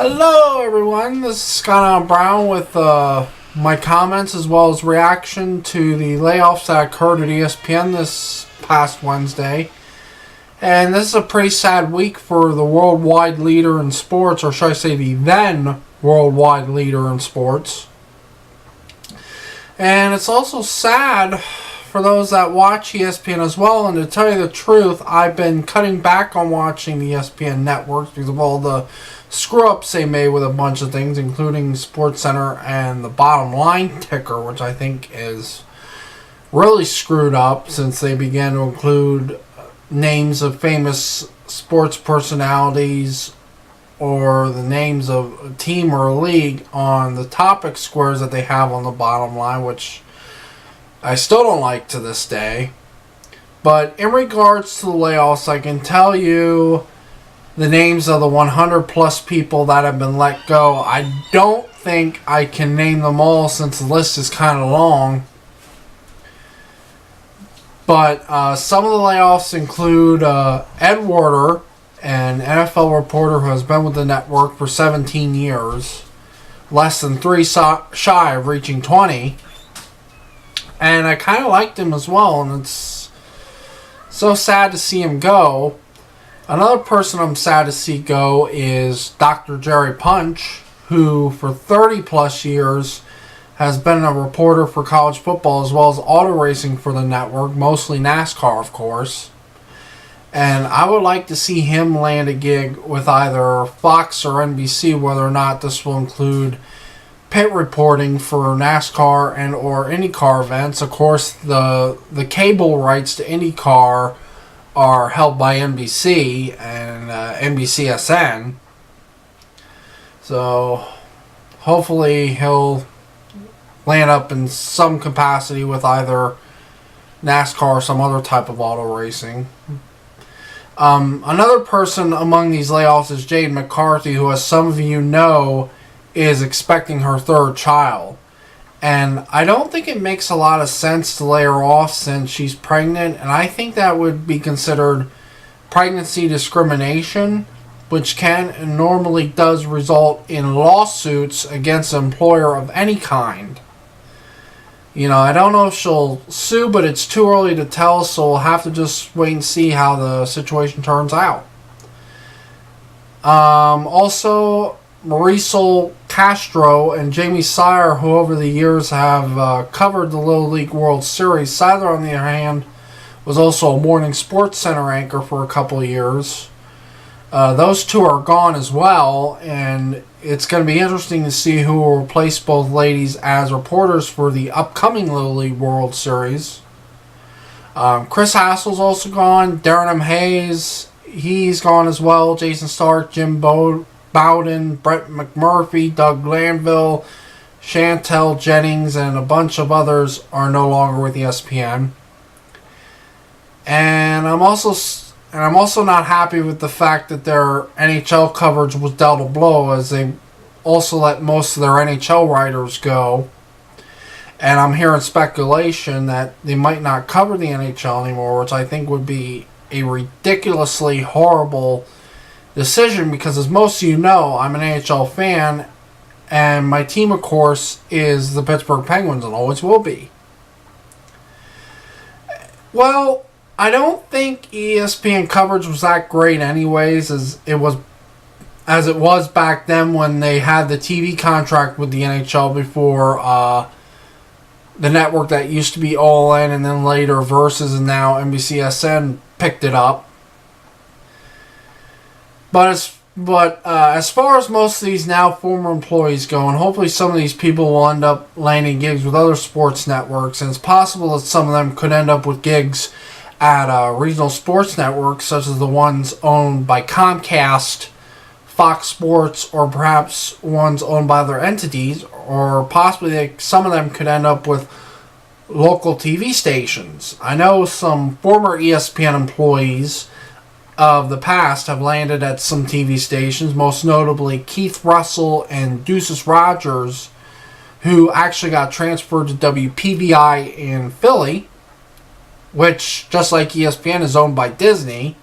Hello everyone, this is Scott Brown with my comments as well as reaction to the layoffs that occurred at ESPN this past Wednesday. And this is a pretty sad week for the worldwide leader in sports, or should I say the then worldwide leader in sports. And it's also sad for those that watch ESPN as well, and to tell you the truth, I've been cutting back on watching the ESPN networks because of all the screw-ups they made with a bunch of things, including SportsCenter and the bottom line ticker, which I think is really screwed up since they began to include names of famous sports personalities or the names of a team or a league on the topic squares that they have on the bottom line, which I still don't like to this day. But in regards to the layoffs, I can tell you the names of the 100 plus people that have been let go. I don't think I can name them all since the list is kind of long. But some of the layoffs include Ed Werder, an NFL reporter who has been with the network for 17 years, less than 3 shy of reaching 20. And I kind of liked him as well, and it's so sad to see him go. Another person I'm sad to see go is Dr. Jerry Punch, who for 30 plus years has been a reporter for college football as well as auto racing for the network, mostly NASCAR, of course. And I would like to see him land a gig with either Fox or NBC, whether or not this will include pit reporting for NASCAR and or IndyCar events. Of course, the cable rights to IndyCar are held by NBC and NBCSN. So hopefully he'll land up in some capacity with either NASCAR or some other type of auto racing. Another person among these layoffs is Jade McCarthy, who, as some of you know, is expecting her third child. And I don't think it makes a lot of sense to lay her off since she's pregnant, and I think that would be considered pregnancy discrimination, which can and normally does result in lawsuits against an employer of any kind. You know, I don't know if she'll sue, but it's too early to tell, so we'll have to just wait and see how the situation turns out. Also, Marisol Castro and Jamie Sire, who over the years have covered the Little League World Series. Sire, on the other hand, was also a morning sports center anchor for a couple of years. Those two are gone as well, and it's going to be interesting to see who will replace both ladies as reporters for the upcoming Little League World Series. Chris Hassel's also gone. Darren M. Hayes, he's gone as well. Jason Stark, Jim Bowden, Brett McMurphy, Doug Glanville, Chantel Jennings, and a bunch of others are no longer with ESPN. And I'm also not happy with the fact that their NHL coverage was dealt a blow, as they also let most of their NHL writers go. And I'm hearing speculation that they might not cover the NHL anymore, which I think would be a ridiculously horrible decision, because as most of you know, I'm an NHL fan, and my team, of course, is the Pittsburgh Penguins and always will be. Well, I don't think ESPN coverage was that great anyways, as it was back then when they had the TV contract with the NHL before the network that used to be All In and then later Versus and now NBCSN picked it up. But as far as most of these now former employees go, and hopefully some of these people will end up landing gigs with other sports networks, and it's possible that some of them could end up with gigs at regional sports networks, such as the ones owned by Comcast, Fox Sports, or perhaps ones owned by other entities, or possibly some of them could end up with local TV stations. I know some former ESPN employees of the past have landed at some TV stations, most notably Keith Russell and Deuces Rogers, who actually got transferred to WPVI in Philly, which, just like ESPN, is owned by Disney.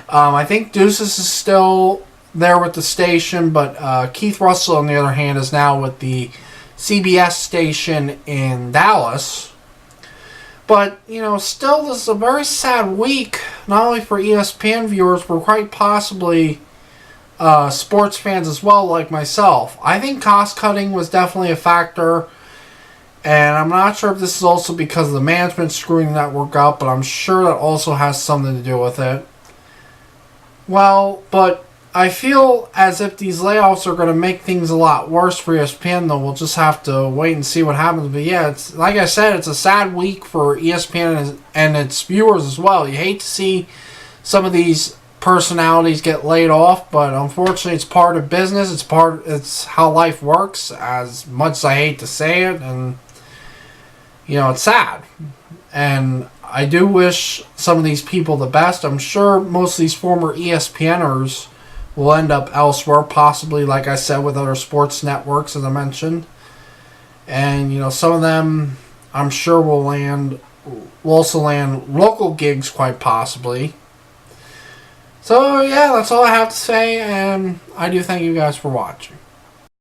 I think Deuces is still there with the station, but Keith Russell, on the other hand, is now with the CBS station in Dallas. But, still, this is a very sad week, not only for ESPN viewers, but quite possibly sports fans as well, like myself. I think cost-cutting was definitely a factor, and I'm not sure if this is also because of the management screwing the network up, but I'm sure that also has something to do with it. Well, but I feel as if these layoffs are going to make things a lot worse for ESPN, though. We'll just have to wait and see what happens. But yeah, it's like I said, it's a sad week for ESPN and its viewers as well. You hate to see some of these personalities get laid off, but unfortunately, it's part of business. It's how life works. As much as I hate to say it, and it's sad. And I do wish some of these people the best. I'm sure most of these former ESPNers will end up elsewhere, possibly, like I said, with other sports networks, as I mentioned. And, some of them, I'm sure, will also land local gigs, quite possibly. So, yeah, that's all I have to say, and I do thank you guys for watching.